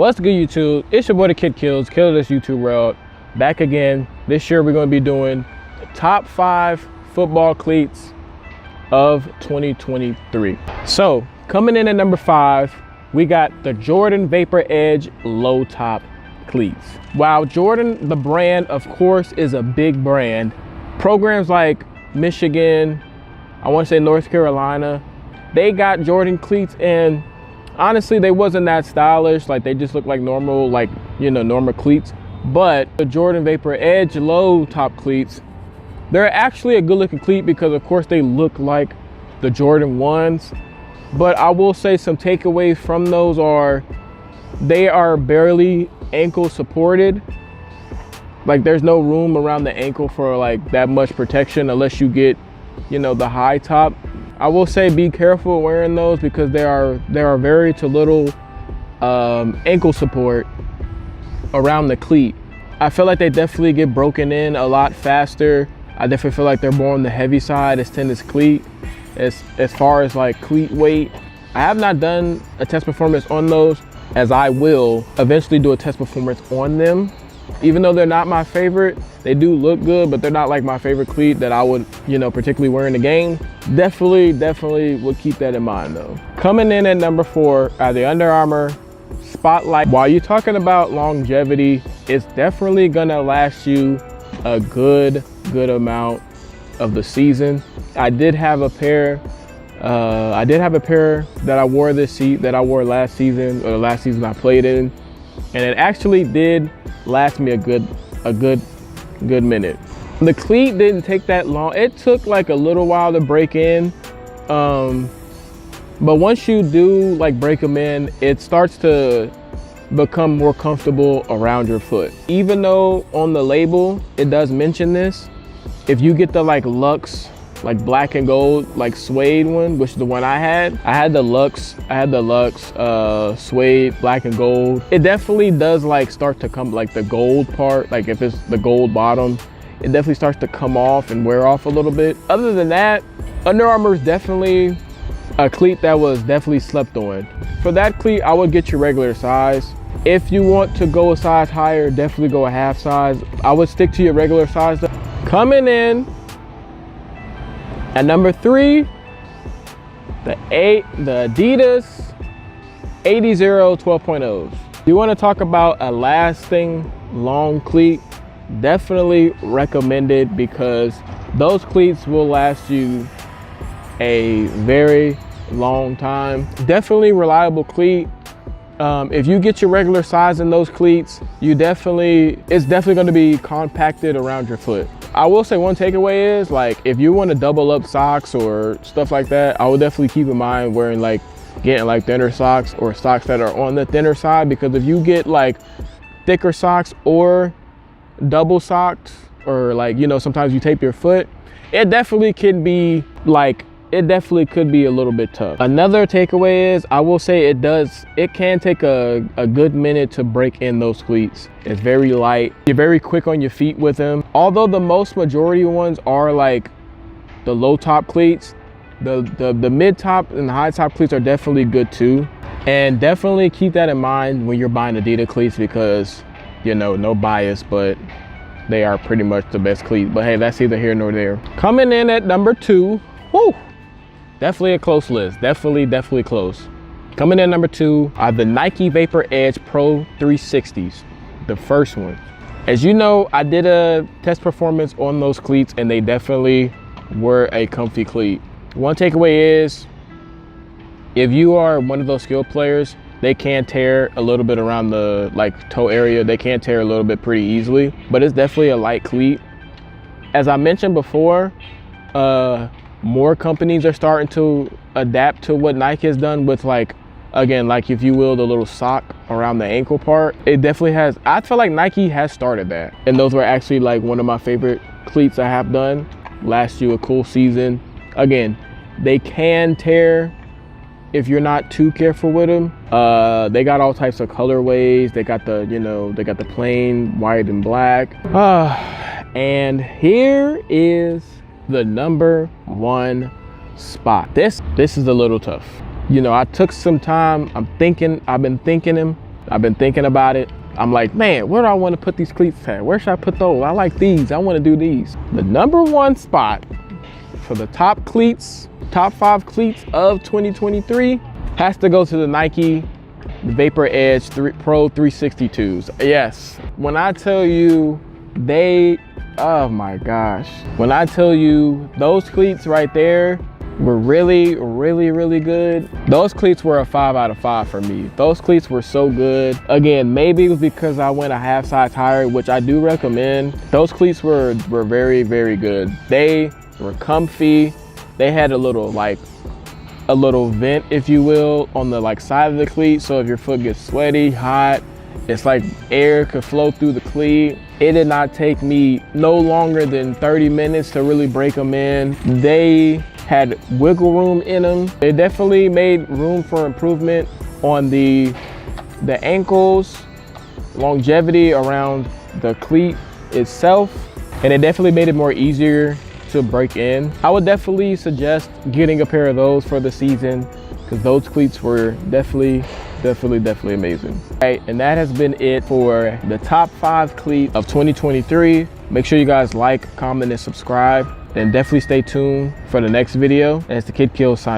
What's good, YouTube? It's your boy ThaKiddKillz, Killer This YouTube World. Back again. This year we're going to be doing the top 5 football cleats of 2023. So coming in at number 5, we got the Jordan Vapor Edge low top cleats. While Jordan, the brand, of course, is a big brand, programs like Michigan, I want to say North Carolina, they got Jordan cleats, and honestly, they wasn't that stylish. Like, they just look like normal, like, you know, normal cleats. But the Jordan Vapor Edge low top cleats, they're actually a good looking cleat because of course they look like the Jordan 1s. But I will say some takeaways from those are they are barely ankle supported. Like, there's no room around the ankle for like that much protection unless you get, you know, the high top. I will say be careful wearing those because there are very to little ankle support around the cleat. I feel like they definitely get broken in a lot faster. I definitely feel like they're more on the heavy side as tennis cleat. As far as like cleat weight, I have not done a test performance on those, as I will eventually do a test performance on them. Even though they're not my favorite, they do look good, but they're not like my favorite cleat that I would, you know, particularly wear in the game. Definitely would keep that in mind though. Coming in at number 4 are the Under Armour Spotlight. While you're talking about longevity, it's definitely gonna last you a good amount of the season. I did have a pair that I wore last season, or the last season I played in, and it actually did last me a good minute. The cleat didn't take that long. It took like a little while to break in, but once you do like break them in, it starts to become more comfortable around your foot. Even though on the label it does mention this, if you get the like Luxe, like black and gold, like suede one, which is the one I had the Luxe suede black and gold. It definitely does like start to come, like the gold part, like if it's the gold bottom, it definitely starts to come off and wear off a little bit. Other than that, Under Armour is definitely a cleat that was definitely slept on. For that cleat, I would get your regular size. If you want to go a size higher, definitely go a half size. I would stick to your regular size though. Coming in at number 3, the Adidas 80 12.0s. You want to talk about a lasting long cleat? Definitely recommended, because those cleats will last you a very long time. Definitely reliable cleat. If you get your regular size in those cleats, it's definitely going to be compacted around your foot. I will say one takeaway is, like, if you want to double up socks or stuff like that, I would definitely keep in mind getting like thinner socks or socks that are on the thinner side, because if you get like thicker socks or double socks, or like, you know, sometimes you tape your foot, it definitely could be a little bit tough. Another takeaway is, I will say it can take a good minute to break in those cleats. It's very light. You're very quick on your feet with them. Although the majority ones are like the low top cleats, the mid top and the high top cleats are definitely good too. And definitely keep that in mind when you're buying Adidas cleats, because, you know, no bias, but they are pretty much the best cleats. But hey, that's either here nor there. Coming in at number 2, whoo! Definitely a close list, definitely close. Coming in at number 2 are the Nike Vapor Edge Pro 360s, the first one. As you know, I did a test performance on those cleats, and they definitely were a comfy cleat. One takeaway is, if you are one of those skilled players, they can tear a little bit around the like toe area. They can tear a little bit pretty easily, but it's definitely a light cleat. As I mentioned before, more companies are starting to adapt to what Nike has done with, like, again, like, if you will, the little sock around the ankle part. It definitely has. I feel like Nike has started that, and those were actually like one of my favorite cleats I have done. Last you a cool season. Again, they can tear if you're not too careful with them. They got all types of colorways. They got the, you know, they got the plain white and black. And here is the number 1 spot. This is a little tough. You know, I took some time. I've been thinking them I've been thinking about it. I'm like, man, where do I want to put these cleats at? Where should I put those? I like these. I want to do these. The #1 spot for the top cleats, top 5 cleats of 2023 has to go to the Nike Vapor Edge Pro 362s. Yes, when I tell you oh my gosh. When I tell you those cleats right there were really, really, really good. Those cleats were a 5 out of 5 for me. Those cleats were so good. Again, maybe it was because I went a half size higher, which I do recommend. Those cleats were very, very good. They were comfy. They had a little vent, if you will, on the side of the cleat. So if your foot gets sweaty, hot, it's like air could flow through the cleat. It did not take me no longer than 30 minutes to really break them in. They had wiggle room in them. They definitely made room for improvement on the ankles, longevity around the cleat itself, and it definitely made it more easier to break in. I would definitely suggest getting a pair of those for the season, because those cleats were definitely amazing. All right, and that has been it for the top 5 cleats of 2023. Make sure you guys like, comment, and subscribe, and definitely stay tuned for the next video. And it's ThaKiddKillz signing.